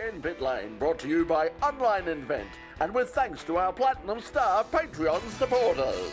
In Pit Lane, brought to you by Online Invent, and with thanks to our Platinum Star Patreon supporters.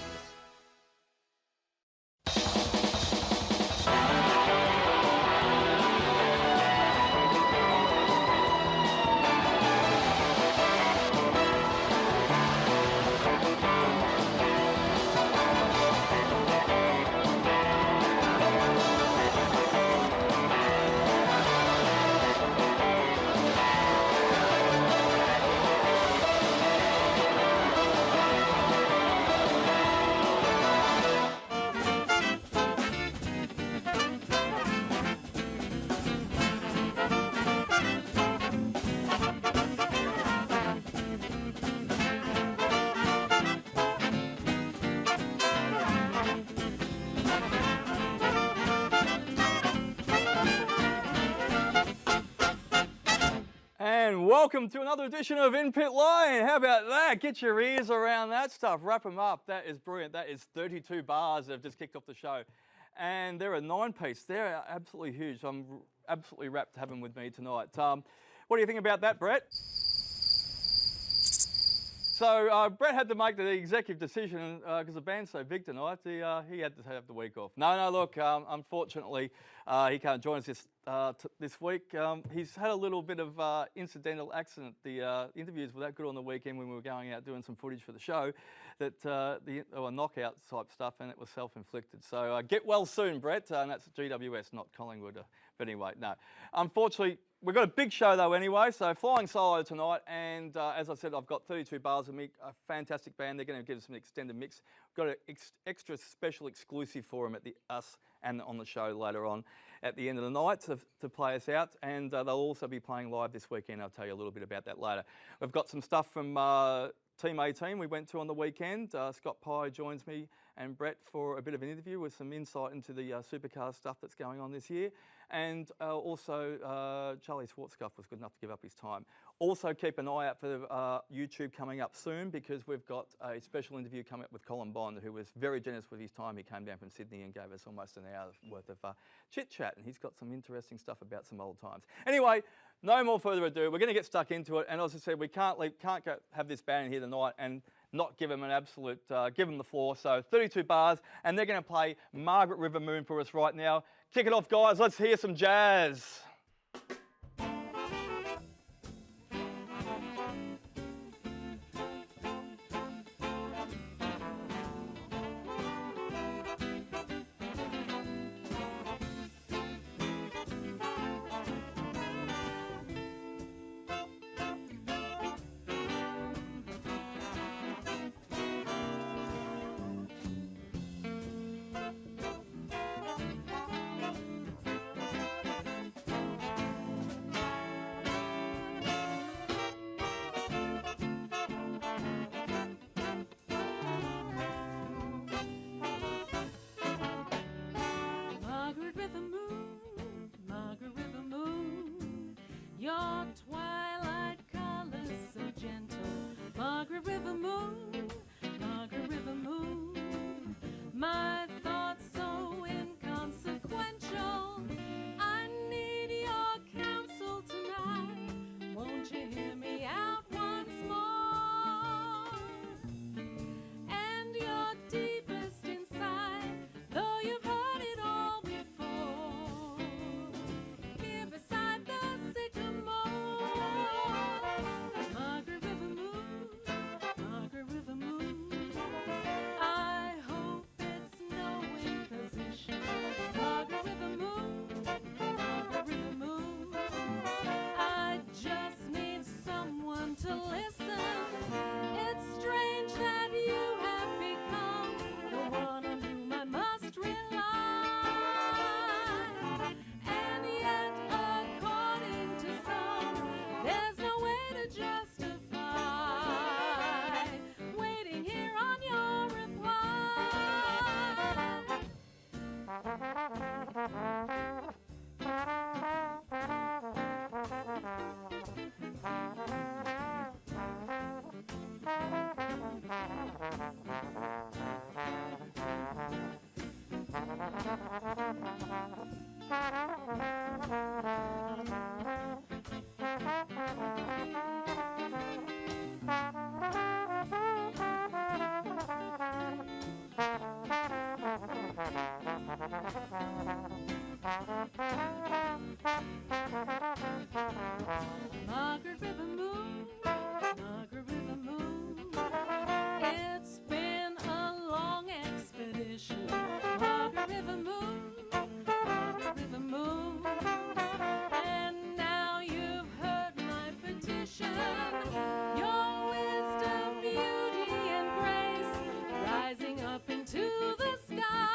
Welcome to another edition of In Pit Lane. How about that? Get your ears around that stuff. Wrap them up. That is brilliant. That is 32 bars that have just kicked off the show. And they're a 9-piece. They're absolutely huge. I'm absolutely rapt to have them with me tonight. What do you think about that, Brett? So Brett had to make the executive decision because the band's so big tonight. He had to have the week off. No, look, unfortunately, he can't join us this week. He's had a little bit of incidental accident. The interviews were that good on the weekend when we were going out doing some footage for the show that they were knockout type stuff, and it was self-inflicted. So get well soon, Brett. And that's GWS, not Collingwood. But anyway, no. Unfortunately, we've got a big show though anyway, so flying solo tonight, and as I said, I've got 32 bars of me, a fantastic band. They're going to give us an extended mix. Got an extra special exclusive for them at us and on the show later on at the end of the night to play us out, and they'll also be playing live this weekend. I'll tell you a little bit about that later. We've got some stuff from Team 18 we went to on the weekend. Scott Pye joins me and Brett for a bit of an interview with some insight into the Supercar stuff that's going on this year. And also Charlie Schwerkolt was good enough to give up his time. Also keep an eye out for YouTube coming up soon, because we've got a special interview coming up with Colin, who was very generous with his time. He came down from Sydney and gave us almost an hour's worth of chit-chat, and he's got some interesting stuff about some old times. Anyway, no more further ado. We're going to get stuck into it, and as I said, we can't have this band here tonight and not give them an absolute, give them the floor. So 32 bars, and they're going to play Margaret River Moon for us right now. Kick it off, guys. Let's hear some jazz. Margaret River Moon, Margaret River Moon. It's been a long expedition. Margaret River Moon, Margaret River Moon. And now you've heard my petition. Your wisdom, beauty, and grace rising up into the sky.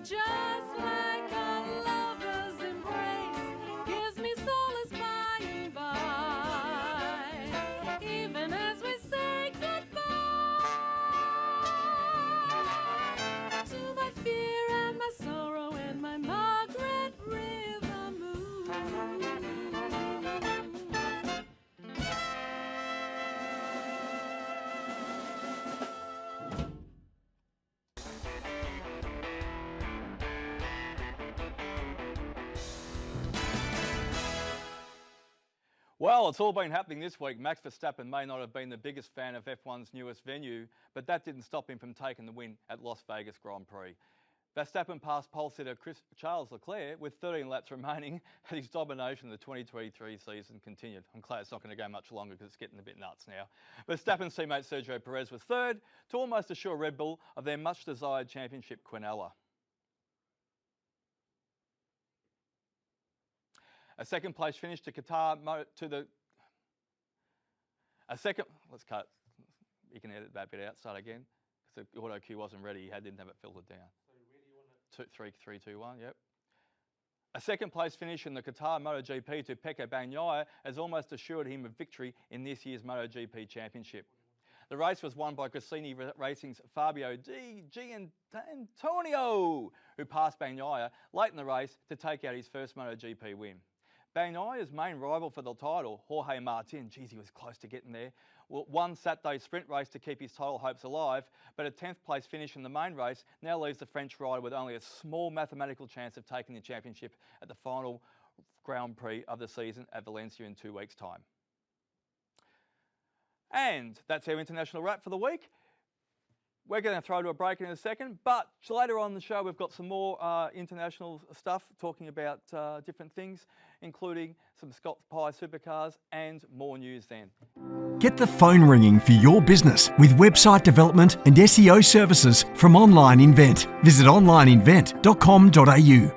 Just like a lover's embrace gives me solace by and by. Even as we say goodbye to my fear and my sorrow and my Margaret River Moon. Well, it's all been happening this week. Max Verstappen may not have been the biggest fan of F1's newest venue, but that didn't stop him from taking the win at Las Vegas Grand Prix. Verstappen passed pole sitter Charles Leclerc with 13 laps remaining, and his domination of the 2023 season continued. I'm glad it's not going to go much longer because it's getting a bit nuts now. Verstappen's teammate Sergio Perez was third to almost assure Red Bull of their much-desired championship quinella. A second place finish to let's cut. You can edit that bit out, start again. Because the auto cue wasn't ready, he didn't have it filtered down. So where do you want it? 3, 2, 1, yep. A second place finish in the Qatar MotoGP to Pecco Bagnaia has almost assured him a victory in this year's MotoGP Championship. The race was won by Gresini Racing's Fabio Di Gianantonio, who passed Bagnaia late in the race to take out his first MotoGP win. Bagnaia's main rival for the title, Jorge Martin, geez, he was close to getting there, won Saturday's sprint race to keep his title hopes alive, but a 10th place finish in the main race now leaves the French rider with only a small mathematical chance of taking the championship at the final Grand Prix of the season at Valencia in 2 weeks' time. And that's our international wrap for the week. We're going to throw to a break in a second, but later on in the show we've got some more international stuff talking about different things, including some Scott Pye supercars and more news then. Get the phone ringing for your business with website development and SEO services from Online Invent. Visit onlineinvent.com.au.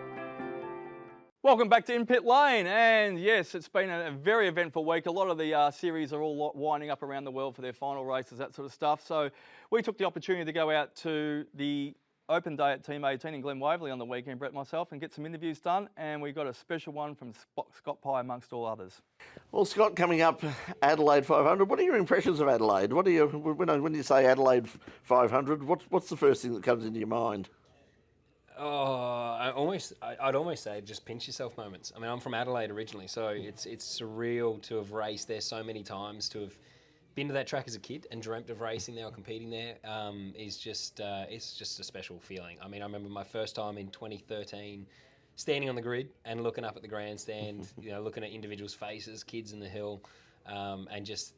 Welcome back to In Pit Lane, and yes, it's been a very eventful week. A lot of the series are all winding up around the world for their final races, that sort of stuff. So we took the opportunity to go out to the open day at Team 18 in Glen Waverley on the weekend, Brett and myself, and get some interviews done, and we got a special one from Scott Pye amongst all others. Well, Scott, coming up, Adelaide 500. What are your impressions of Adelaide? What are you when you say Adelaide 500? What's the first thing that comes into your mind? Oh, I'd almost say just pinch yourself moments. I mean, I'm from Adelaide originally, so it's surreal to have raced there so many times, to have been to that track as a kid and dreamt of racing there or competing there. It's just a special feeling. I mean, I remember my first time in 2013, standing on the grid and looking up at the grandstand, looking at individuals' faces, kids in the hill, and just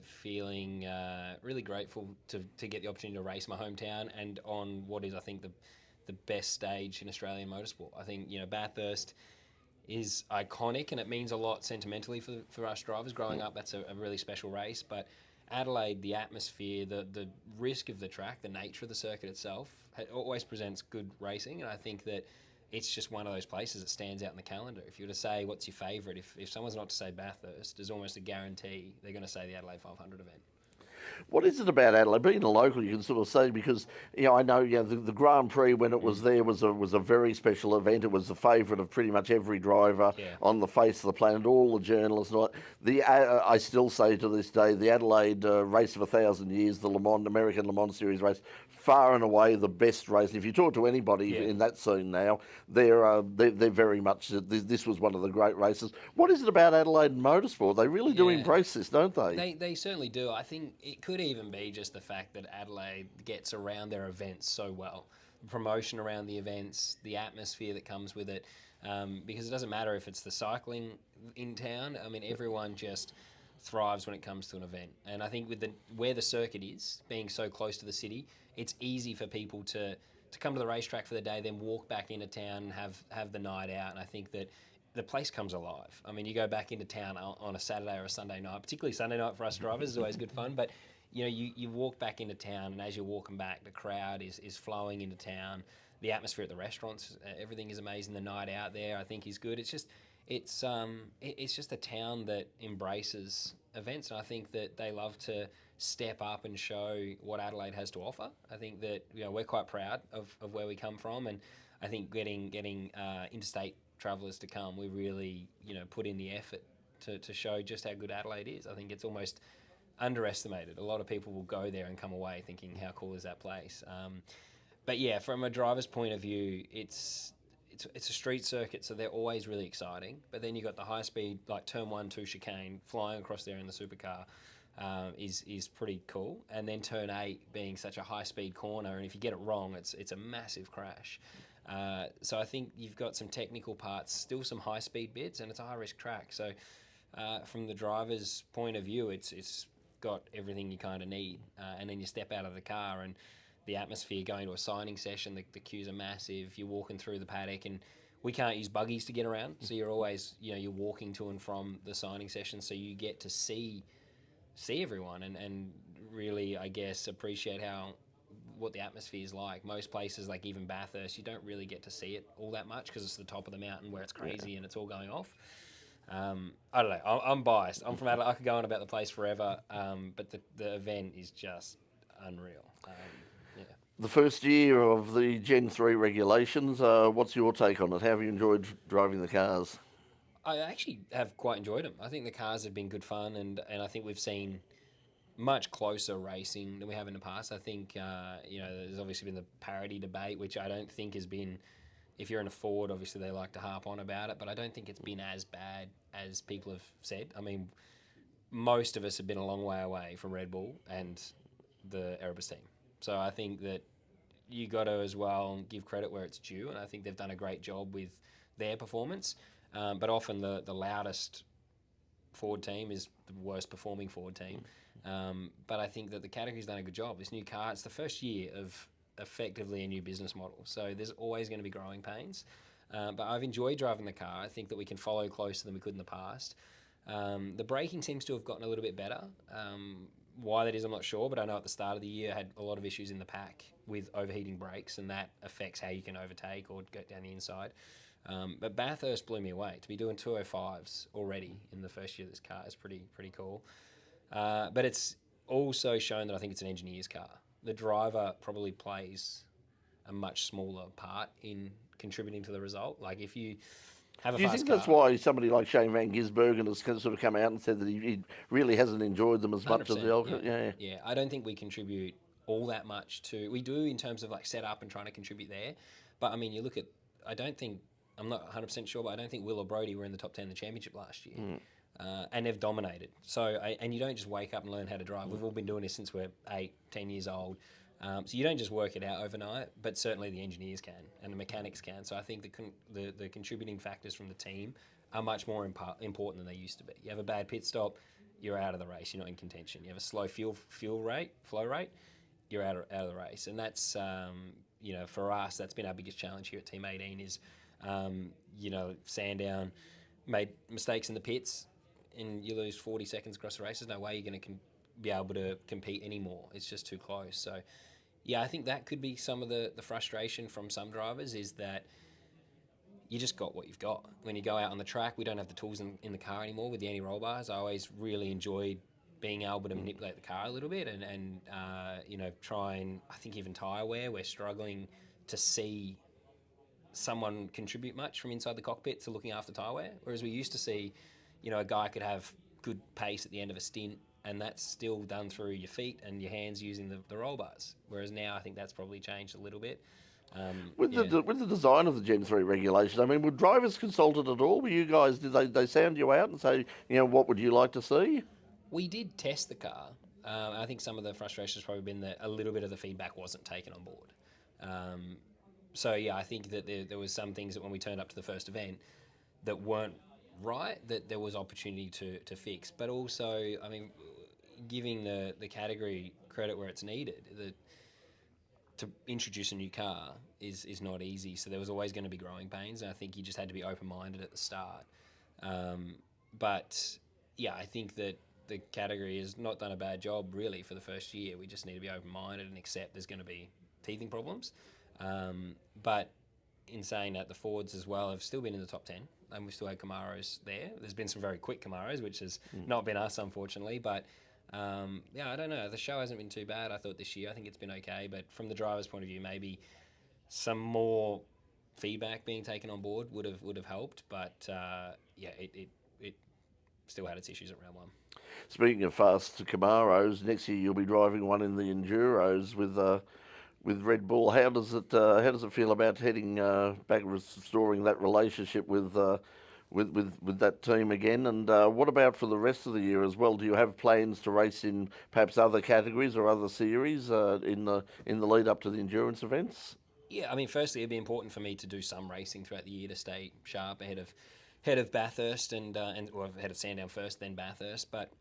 feeling really grateful to get the opportunity to race my hometown and on what is, I think, the best stage in Australian motorsport. I think, Bathurst is iconic and it means a lot sentimentally for us drivers. Growing up, that's a really special race. But Adelaide, the atmosphere, the risk of the track, the nature of the circuit itself, always presents good racing. And I think that it's just one of those places that stands out in the calendar. If you were to say what's your favourite, if someone's not to say Bathurst, there's almost a guarantee they're going to say the Adelaide 500 event. What is it about Adelaide? Being a local, you can sort of say, because I know the Grand Prix when it was there was a very special event. It was the favourite of pretty much every driver on the face of the planet, all the journalists. And all that. I still say to this day, the Adelaide race of 1,000 years, the American Le Mans Series race, far and away the best race. If you talk to anybody in that scene now, they're very much. This was one of the great races. What is it about Adelaide and motorsport? They really do embrace this, don't they? They certainly do. I think it could even be just the fact that Adelaide gets around their events so well. The promotion around the events, the atmosphere that comes with it, because it doesn't matter if it's the cycling in town. I mean, everyone just thrives when it comes to an event. And I think with where the circuit is, being so close to the city, it's easy for people to to come to the racetrack for the day, then walk back into town and have the night out. And I think that the place comes alive. I mean, you go back into town on a Saturday or a Sunday night, particularly Sunday night for us drivers is always good fun. But you know, you walk back into town, and as you're walking back, the crowd is flowing into town. The atmosphere at the restaurants, everything is amazing. The night out there, I think, is good. It's just a town that embraces events, and I think that they love to step up and show what Adelaide has to offer. I think that, you know, we're quite proud of where we come from, and I think getting interstate travellers to come, we really, you know, put in the effort to show just how good Adelaide is. I think it's almost underestimated. A lot of people will go there and come away thinking, how cool is that place? But yeah, from a driver's point of view, it's a street circuit, so they're always really exciting. But then you got the high speed, like turn 1, 2 chicane, flying across there in the supercar is pretty cool. And then turn 8 being such a high speed corner, and if you get it wrong, it's a massive crash. So I think you've got some technical parts, still some high speed bits, and it's a high risk track. So from the driver's point of view, it's got everything you kind of need. And then you step out of the car, and the atmosphere, going to a signing session, the queues are massive. You're walking through the paddock, and we can't use buggies to get around, so you're always, you know, you're walking to and from the signing session, so you get to see everyone and really, I guess, appreciate what the atmosphere is like. Most places, like even Bathurst, you don't really get to see it all that much because it's the top of the mountain where it's crazy and it's all going off. I don't know. I'm biased. I'm from Adelaide. I could go on about the place forever, but the event is just unreal. The first year of the Gen 3 regulations, what's your take on it? How have you enjoyed driving the cars? I actually have quite enjoyed them. I think the cars have been good fun, and I think we've seen much closer racing than we have in the past. I think, you know, there's obviously been the parity debate, which I don't think has been, if you're in a Ford, obviously they like to harp on about it, but I don't think it's been as bad as people have said. I mean, most of us have been a long way away from Red Bull and the Erebus team. So I think that you got to as well give credit where it's due, and I think they've done a great job with their performance. But often the loudest Ford team is the worst performing Ford team. But I think that the category's done a good job. This new car, it's the first year of effectively a new business model, so there's always going to be growing pains. But I've enjoyed driving the car. I think that we can follow closer than we could in the past. The braking seems to have gotten a little bit better. Why that is, I'm not sure, but I know at the start of the year I had a lot of issues in the pack with overheating brakes, and that affects how you can overtake or go down the inside. But Bathurst blew me away. To be doing 205s already in the first year of this car is pretty cool. But it's also shown that I think it's an engineer's car. The driver probably plays a much smaller part in contributing to the result. Like if you have a Do you fast think car, that's why somebody like Shane Van Gisbergen has sort of come out and said that he really hasn't enjoyed them as much as the old? Yeah, I don't think we contribute all that much to. We do in terms of like setup and trying to contribute there. But I mean, you look at. I'm not 100% sure, but I don't think Will or Brody were in the top 10 in the championship last year. And they've dominated. So, and you don't just wake up and learn how to drive. We've all been doing this since we're 8, 10 years old. So you don't just work it out overnight, but certainly the engineers can and the mechanics can. So I think the contributing factors from the team are much more important than they used to be. You have a bad pit stop, you're out of the race. You're not in contention. You have a slow flow rate, you're out of the race. And that's, you know, for us, that's been our biggest challenge here at Team 18 is, you know, Sandown made mistakes in the pits and you lose 40 seconds across the race. There's no way you're going to be able to compete anymore. It's just too close. So, yeah, I think that could be some of the frustration from some drivers is that you just got what you've got. When you go out on the track, we don't have the tools in the car anymore with the anti-roll bars. I always really enjoyed being able to manipulate the car a little bit and you know, try and, I think even tyre wear, we're struggling to see someone contribute much from inside the cockpit to looking after tyre wear. Whereas we used to see, you know, a guy could have good pace at the end of a stint and that's still done through your feet and your hands using the roll bars. Whereas now I think that's probably changed a little bit. With the design of the Gen 3 regulation, I mean, were drivers consulted at all? Were you guys, did they sound you out and say, you know, what would you like to see? We did test the car. I think some of the frustration has probably been that a little bit of the feedback wasn't taken on board. So, yeah, I think that there was some things that when we turned up to the first event that weren't right, that there was opportunity to fix. But also, I mean, giving the category credit where it's needed, to introduce a new car is not easy. So there was always going to be growing pains, and I think you just had to be open-minded at the start. But yeah, I think that the category has not done a bad job really for the first year. We just need to be open-minded and accept there's going to be teething problems. But in saying that, the Fords as well have still been in the top 10, and we've still had Camaros there. There's been some very quick Camaros, which has not been us, unfortunately. But yeah, I don't know. The show hasn't been too bad, I thought, this year. I think it's been okay. But from the driver's point of view, maybe some more feedback being taken on board would have helped. But yeah, it still had its issues at round 1. Speaking of fast Camaros, next year you'll be driving one in the Enduros with Red Bull. How does it feel about heading back, restoring that relationship with that team again? And what about for the rest of the year as well? Do you have plans to race in perhaps other categories or other series in the lead up to the endurance events? Yeah, I mean, firstly, it'd be important for me to do some racing throughout the year to stay sharp ahead of Bathurst and ahead of Sandown first, then Bathurst. But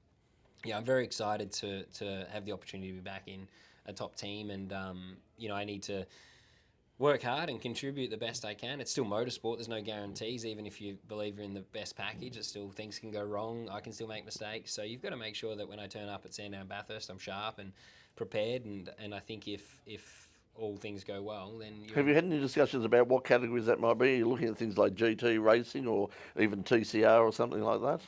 yeah, I'm very excited to have the opportunity to be back in a top team, and I need to work hard and contribute the best I can. It's still motorsport. There's no guarantees. Even if you believe you're in the best package, it's still, things can go wrong. I can still make mistakes. So you've got to make sure that when I turn up at Sandown Bathurst, I'm sharp and prepared. And I think if all things go well, then have you had any discussions about what categories that might be? Are you looking at things like GT racing or even TCR or something like that?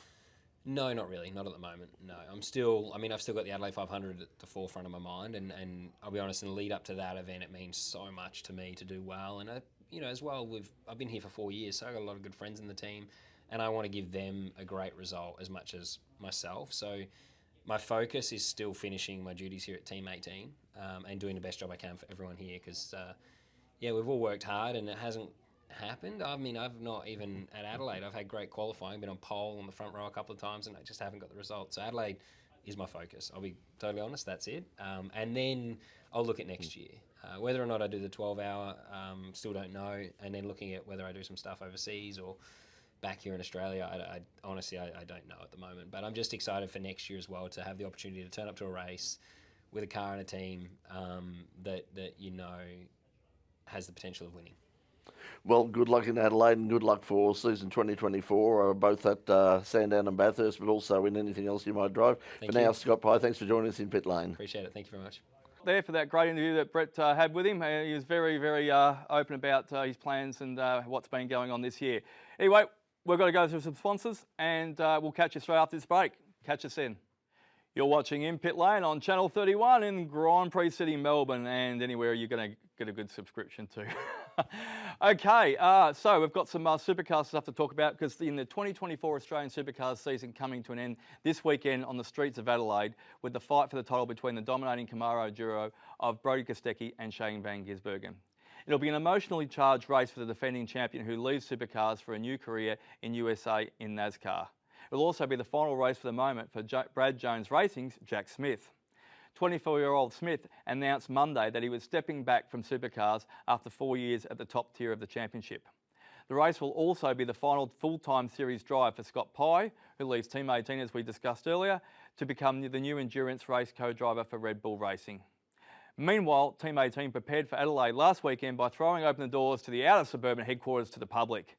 No, not really. Not at the moment. No, I've still got the Adelaide 500 at the forefront of my mind, and I'll be honest, in the lead up to that event, it means so much to me to do well. And as well, I've been here for 4 years, so I've got a lot of good friends in the team, and I want to give them a great result as much as myself. So my focus is still finishing my duties here at Team 18 and doing the best job I can for everyone here, because we've all worked hard, and it hasn't happened. I mean, I've not even at Adelaide, I've had great qualifying, been on pole on the front row a couple of times, and I just haven't got the results. So Adelaide is my focus. I'll be totally honest, that's it. And then I'll look at next year. Whether or not I do the 12-hour, still don't know. And then looking at whether I do some stuff overseas or back here in Australia, I honestly don't know at the moment. But I'm just excited for next year as well, to have the opportunity to turn up to a race with a car and a team that has the potential of winning. Well, good luck in Adelaide and good luck for season 2024, both at Sandown and Bathurst, but also in anything else you might drive. Thank for you. now, Scott Pye, thanks for joining us in Pit Lane. Appreciate it. Thank you very much. There for that great interview that Brett had with him. He was very, very open about his plans and what's been going on this year. Anyway, we've got to go through some sponsors, and we'll catch you straight after this break. Catch us in. You're watching In Pit Lane on Channel 31 in Grand Prix City, Melbourne, and anywhere you're going to get a good subscription to. Okay, so we've got some supercar stuff to talk about, because in the 2024 Australian Supercars season coming to an end this weekend on the streets of Adelaide, with the fight for the title between the dominating Camaro duo of Brodie Kostecki and Shane van Gisbergen. It'll be an emotionally charged race for the defending champion, who leaves supercars for a new career in USA in NASCAR. It will also be the final race for the moment for Brad Jones Racing's Jack Smith. 24-year-old Smith announced Monday that he was stepping back from supercars after 4 years at the top tier of the championship. The race will also be the final full-time series drive for Scott Pye, who leaves Team 18, as we discussed earlier, to become the new endurance race co-driver for Red Bull Racing. Meanwhile, Team 18 prepared for Adelaide last weekend by throwing open the doors to the outer suburban headquarters to the public.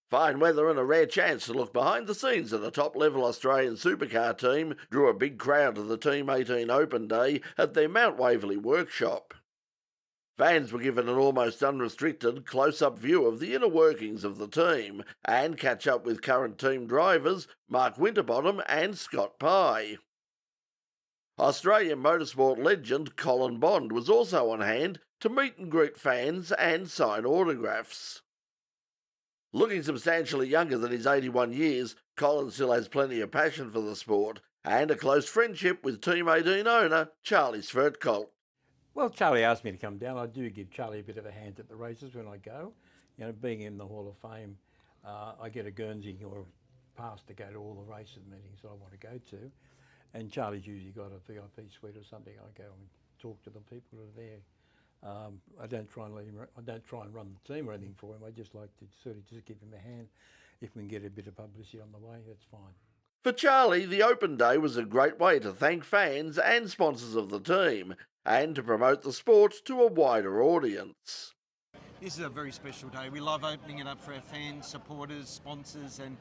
Fine weather and a rare chance to look behind the scenes of a top-level Australian supercar team drew a big crowd to the Team 18 Open Day at their Mount Waverley workshop. Fans were given an almost unrestricted close-up view of the inner workings of the team and catch up with current team drivers Mark Winterbottom and Scott Pye. Australian motorsport legend Colin was also on hand to meet and greet fans and sign autographs. Looking substantially younger than his 81 years, Colin still has plenty of passion for the sport and a close friendship with Team 18 owner Charlie Schwerkolt. Well, Charlie asked me to come down. I do give Charlie a bit of a hand at the races when I go. You know, being in the Hall of Fame, I get a Guernsey or a pass to go to all the races meetings I want to go to. And Charlie's usually got a VIP suite or something. I go and talk to the people who are there. I don't try and run the team or anything for him. I just like to sort of just give him a hand. If we can get a bit of publicity on the way, that's fine. For Charlie, the open day was a great way to thank fans and sponsors of the team and to promote the sport to a wider audience. This is a very special day. We love opening it up for our fans, supporters, sponsors, and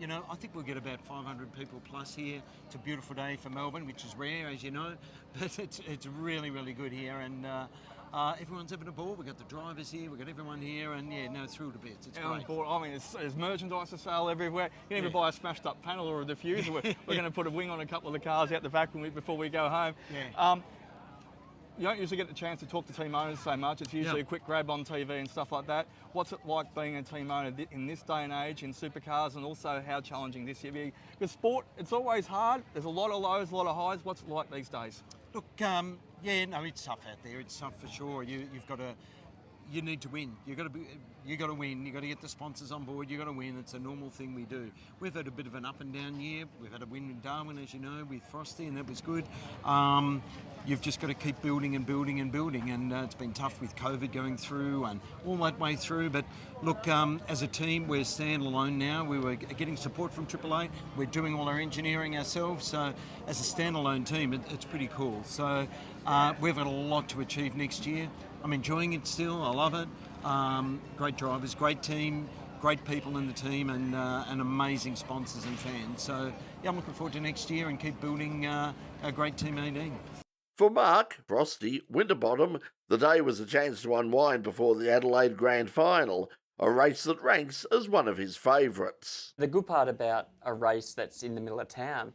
you know, I think we'll get about 500 people plus here. It's a beautiful day for Melbourne, which is rare, as you know, but it's really, really good here, and everyone's having a ball. We've got the drivers here, we've got everyone here, and yeah, no, thrilled to bits. It's great. I mean, there's merchandise for sale everywhere. You can even buy a smashed up panel or a diffuser. We're going to put a wing on a couple of the cars out the back before we go home. Yeah. You don't usually get the chance to talk to team owners so much. It's usually a quick grab on TV and stuff like that. What's it like being a team owner in this day and age in supercars, and also how challenging this year? Because sport, it's always hard. There's a lot of lows, a lot of highs. What's it like these days? Look, yeah, no, it's tough out there. It's tough for sure. You've got to. You need to win. You got to win. You got to get the sponsors on board. You got to win. It's a normal thing we do. We've had a bit of an up and down year. We've had a win in Darwin, as you know, with Frosty, and that was good. You've just got to keep building and building and building, and it's been tough with COVID going through and all that way through. But look, as a team, we're standalone now. We were getting support from AAA. We're doing all our engineering ourselves. So as a standalone team, it's pretty cool. So we've got a lot to achieve next year. I'm enjoying it still. I love it. Great drivers, great team, great people in the team, and amazing sponsors and fans. So yeah, I'm looking forward to next year and keep building a great Team 18. For Mark, Frosty, Winterbottom, the day was a chance to unwind before the Adelaide Grand Final, a race that ranks as one of his favourites. The good part about a race that's in the middle of town,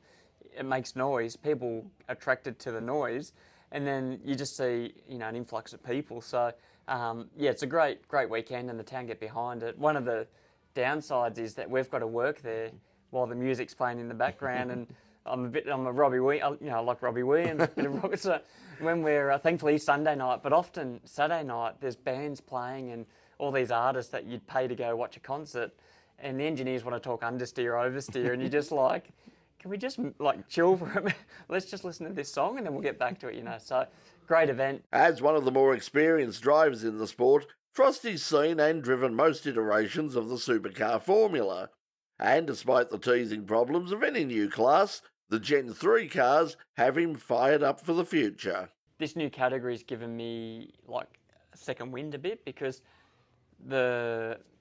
it makes noise, people attracted to the noise, and then you just see, you know, an influx of people. So yeah, it's a great weekend, and the town get behind it. One of the downsides is that we've got to work there while the music's playing in the background, and I'm a Robbie Williams, you know, I like Robbie Williams, a bit of Robbie. So when we're thankfully Sunday night, but often Saturday night, there's bands playing and all these artists that you'd pay to go watch a concert, and the engineers want to talk understeer, oversteer, and you're just like, can we just like chill for a minute? Let's just listen to this song and then we'll get back to it, you know. So great event. As one of the more experienced drivers in the sport, Frosty's seen and driven most iterations of the supercar formula. And despite the teething problems of any new class, the Gen 3 cars have him fired up for the future. This new category's given me like a second wind a bit, because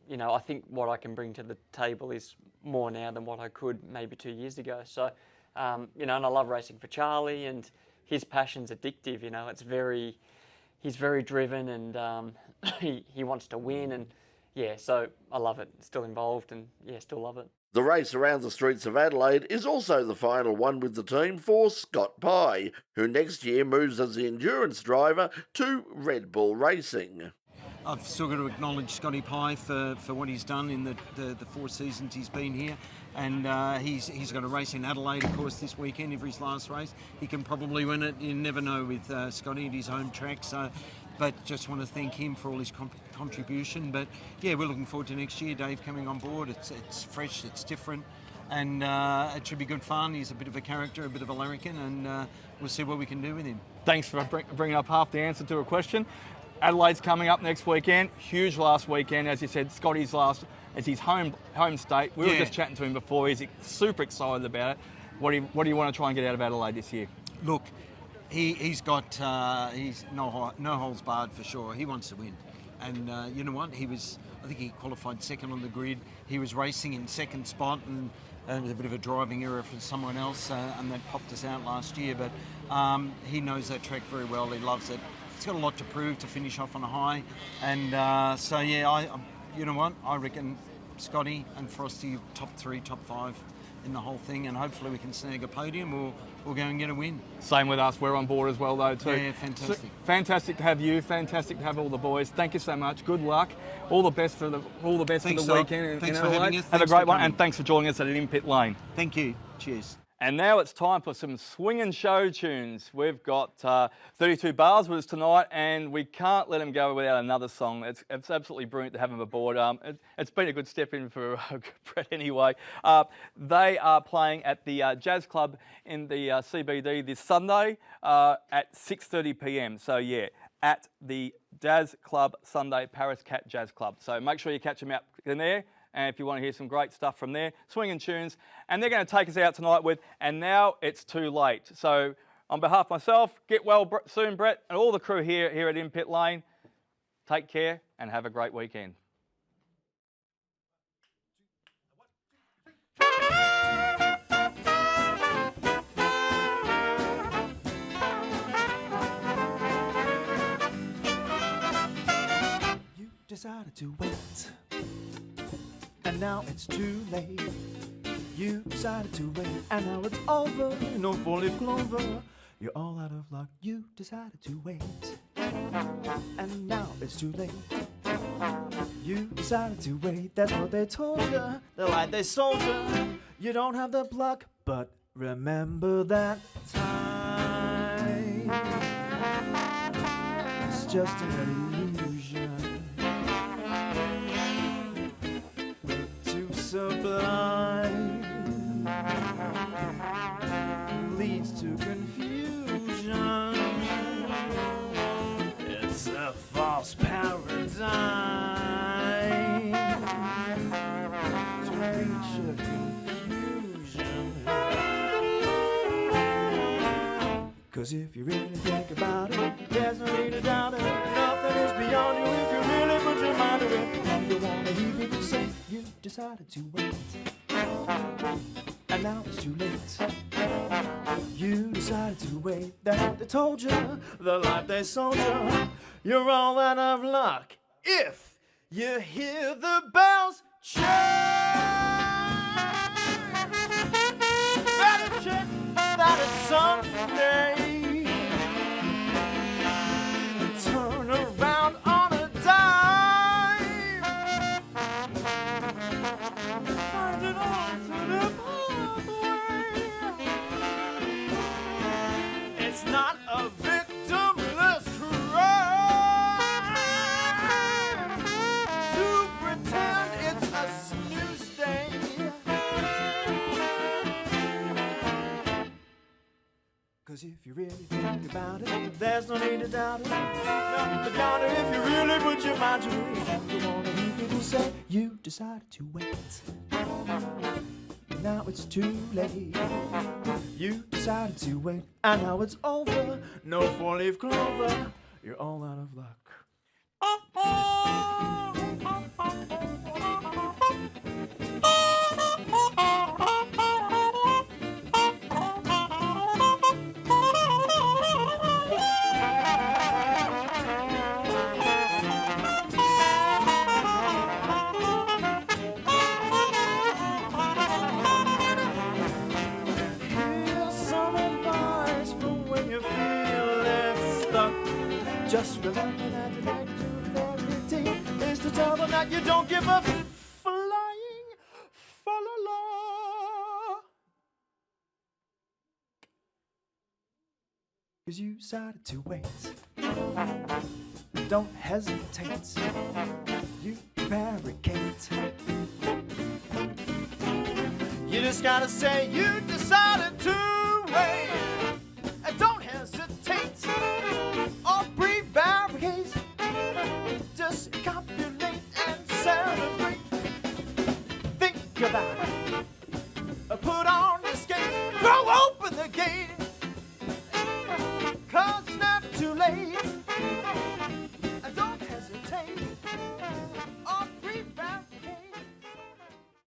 you know, I think what I can bring to the table is more now than what I could maybe 2 years ago. So, you know, and I love racing for Charlie, and his passion's addictive, you know. He's very driven, and he wants to win, and yeah, so I love it. Still involved, and yeah, still love it. The race around the streets of Adelaide is also the final one with the team for Scott Pye, who next year moves as the endurance driver to Red Bull Racing. I've still got to acknowledge Scotty Pye for what he's done in the 4 seasons he's been here, and he's got a race in Adelaide, of course, this weekend for his last race. He can probably win it. You never know with Scotty at his home track. So, but just want to thank him for all his contribution. But yeah, we're looking forward to next year. Dave coming on board. It's fresh. It's different. And it should be good fun. He's a bit of a character, a bit of a larrikin, and we'll see what we can do with him. Thanks for bringing up half the answer to a question. Adelaide's coming up next weekend. Huge last weekend, as you said. Scotty's last, as his home state. We were just chatting to him before. He's super excited about it. What do you want to try and get out of Adelaide this year? Look, he's no holds barred for sure. He wants to win, and you know what? I think he qualified second on the grid. He was racing in second spot, and it was a bit of a driving error for someone else, and that popped us out last year. But he knows that track very well. He loves it. He's got a lot to prove to finish off on a high, and so yeah, you know what? I reckon Scotty and Frosty top 3, top 5 in the whole thing, and hopefully we can snag a podium or we'll go and get a win. Same with us. We're on board as well, though, too. Yeah, fantastic. Fantastic to have you. Fantastic to have all the boys. Thank you so much. Good luck. All the best for the weekend. Thanks for having us. Have a great one, and thanks for joining us at In Pit Lane. Thank you. Cheers. And now it's time for some swinging show tunes. We've got 32 Bars with us tonight, and we can't let them go without another song. It's absolutely brilliant to have them aboard. It's been a good step in for Brett anyway. They are playing at the Jazz Club in the CBD this Sunday at 6:30 p.m. So yeah, at the Jazz Club Sunday, Paris Cat Jazz Club. So make sure you catch them out in there. And if you want to hear some great stuff from there, swinging tunes. And they're going to take us out tonight with And Now It's Too Late. So on behalf of myself, get well soon, Brett, and all the crew here at In Pit Lane. Take care and have a great weekend. You decided to wait, and now it's too late. You decided to wait, and now it's over. No four-leaf clover. You're all out of luck. You decided to wait, and now it's too late. You decided to wait. That's what they told you. The light they sold you. You don't have the pluck, but remember that time. It's just an illusion. Too sublime leads to confusion. It's a false paradigm to reach a confusion. 'Cause if you really think about it, there's no need to doubt it. Nothing is beyond you if you really put your mind to it. And you wanna hear people say you decided to wait, and now it's too late. You decided to wait. That's what they told you. The life they sold you. You're all out of luck if you hear the bells chime. Better check that it's someday. Turn around on a dime. Find it all to the pathway. It's not a victimless crime to pretend it's a snooze day. 'Cause if you really think about it, there's no need to doubt it. Nothing to doubt it if you really put your mind to it. You wanna hear people say you decided to wait. Now it's too late. You decided to wait, and now it's over. No four-leaf clover. You're all out of luck. Just remember that the regularity is to tell them that you don't give a flying fa-la-la. 'Cause you decided to wait. Don't hesitate. You barricade. You just gotta say you decided to wait. And don't hesitate. Or pre-barricades. Just copulate and celebrate. Think about it. Put on your skates. Throw open the gate. 'Cause it's never too late.